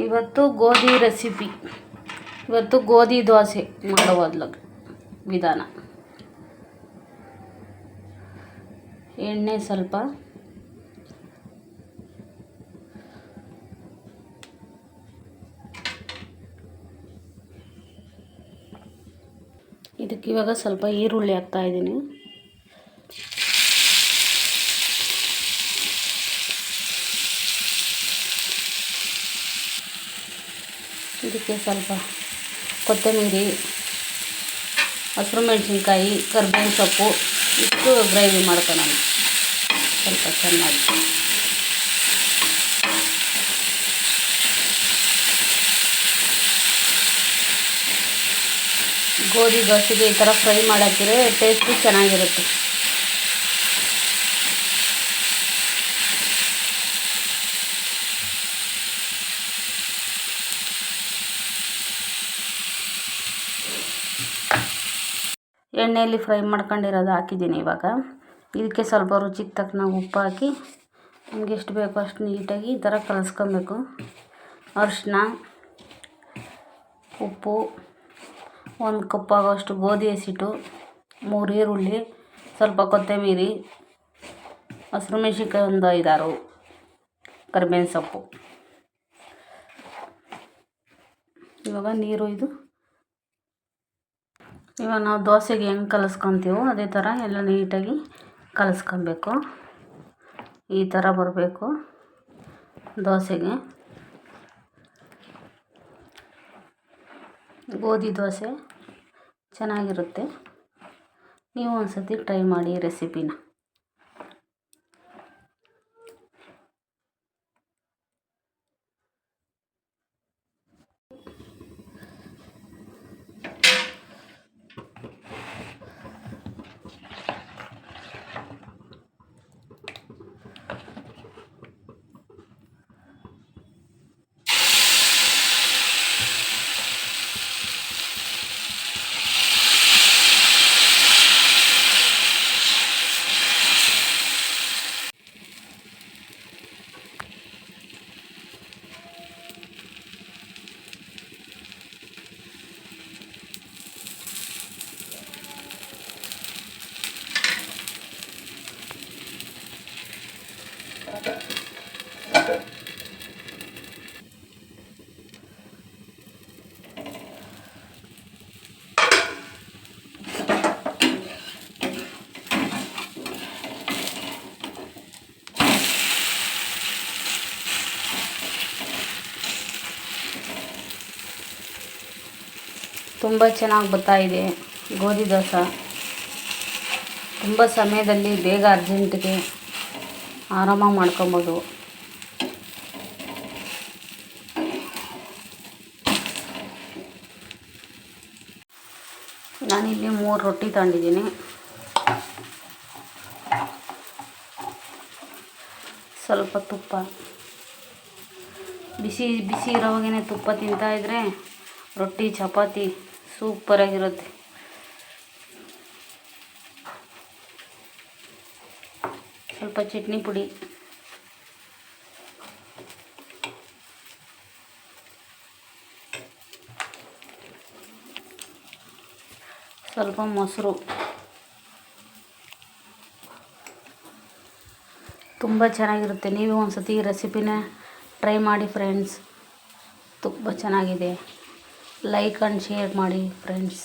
ಇವತ್ತು ಗೋಧಿ ರೆಸಿಪಿ. ಇವತ್ತು ಗೋಧಿ ದೋಸೆ ಮಾಡುವ ವಿಧಾನ. ಎಣ್ಣೆ ಸ್ವಲ್ಪ, ಇದಕ್ಕೆ ಇವಾಗ ಸ್ವಲ್ಪ ಈರುಳ್ಳಿ ಹಾಕ್ತಾ ಇದ್ದೀನಿ. ಇದಕ್ಕೆ ಸ್ವಲ್ಪ ಕೊತ್ತಂಬರಿ, ಹಸಿರು ಮೆಣಸಿನ್ಕಾಯಿ, ಕರಿಬೇವಿನ ಸೊಪ್ಪು ಇಷ್ಟು ಗ್ರೇವಿ ಮಾಡ್ಕೊಳ್ಳೋಣ ಸ್ವಲ್ಪ ಚೆನ್ನಾಗಿ. ಗೋಧಿ ದೋಸೆಗೆ ಈ ಥರ ಫ್ರೈ ಮಾಡಾಕಿದ್ರೆ ಟೇಸ್ಟು ಚೆನ್ನಾಗಿರುತ್ತೆ. ಎಣ್ಣೆಯಲ್ಲಿ ಫ್ರೈ ಮಾಡ್ಕೊಂಡಿರೋದು ಹಾಕಿದ್ದೀನಿ. ಇವಾಗ ಇದಕ್ಕೆ ಸ್ವಲ್ಪ ರುಚಿಗೆ ತಕ್ಕನಾಗಿ ಉಪ್ಪು ಹಾಕಿ ನಮಗೆ ಎಷ್ಟು ಬೇಕೋ ಅಷ್ಟು ನೀಟಾಗಿ ಈ ಥರ ಕಲಿಸ್ಕೊಬೇಕು. ಅರಿಶಿನ, ಉಪ್ಪು, 1 ಕಪ್ ಆಗೋಷ್ಟು ಗೋಧಿ ಹಸಿಟ್ಟು, 3 ಈರುಳ್ಳಿ, ಸ್ವಲ್ಪ ಕೊತ್ತಂಬರಿ, ಹಸಿರು ಮೆಣಸಿನ್ಕಾಯಿ ಒಂದು 5-6, ಕರಿಬೇವಿನ ಸೊಪ್ಪು. ಇವಾಗ ನೀರು ಇವಾಗ ನಾವು ದೋಸೆಗೆ ಹೆಂಗೆ ಕಲಿಸ್ಕೊತೀವೋ ಅದೇ ಥರ ಎಲ್ಲ ನೀಟಾಗಿ ಕಲಿಸ್ಕೊಬೇಕು. ಈ ಥರ ಬರಬೇಕು ದೋಸೆಗೆ. ಗೋಧಿ ದೋಸೆ ಚೆನ್ನಾಗಿರುತ್ತೆ. ನೀವು ಒಂದು ಸತಿ ಟ್ರೈ ಮಾಡಿ ರೆಸಿಪಿನ. ತುಂಬ ಚೆನ್ನಾಗಿ ಬರ್ತಾ ಇದೆ ಗೋಧಿ ದೋಸೆ. ತುಂಬ ಸಮಯದಲ್ಲಿ ಬೇಗ ಅರ್ಜೆಂಟಿಗೆ ಆರಾಮಾಗಿ ಮಾಡ್ಕೊಬೋದು. ನಾನಿಲ್ಲಿ 3 ರೊಟ್ಟಿ ತಗೊಂಡಿದ್ದೀನಿ. ಸ್ವಲ್ಪ ತುಪ್ಪ, ಬಿಸಿ ಬಿಸಿ ಇರೋವಾಗೇ ತುಪ್ಪ ತಿಂತಾಯಿದ್ರೆ ರೊಟ್ಟಿ ಚಪಾತಿ ಸೂಪರಾಗಿರುತ್ತೆ. ಸ್ವಲ್ಪ ಚಟ್ನಿ ಪುಡಿ, ಸ್ವಲ್ಪ ಮೊಸರು. ತುಂಬ ಚೆನ್ನಾಗಿರುತ್ತೆ. ನೀವು ಒಂದು ಸತಿ ಈ ರೆಸಿಪಿನ ಟ್ರೈ ಮಾಡಿ ಫ್ರೆಂಡ್ಸ್. ತುಂಬ ಚೆನ್ನಾಗಿದೆ. ಲೈಕ್ ಆ್ಯಂಡ್ ಶೇರ್ ಮಾಡಿ ಫ್ರೆಂಡ್ಸ್.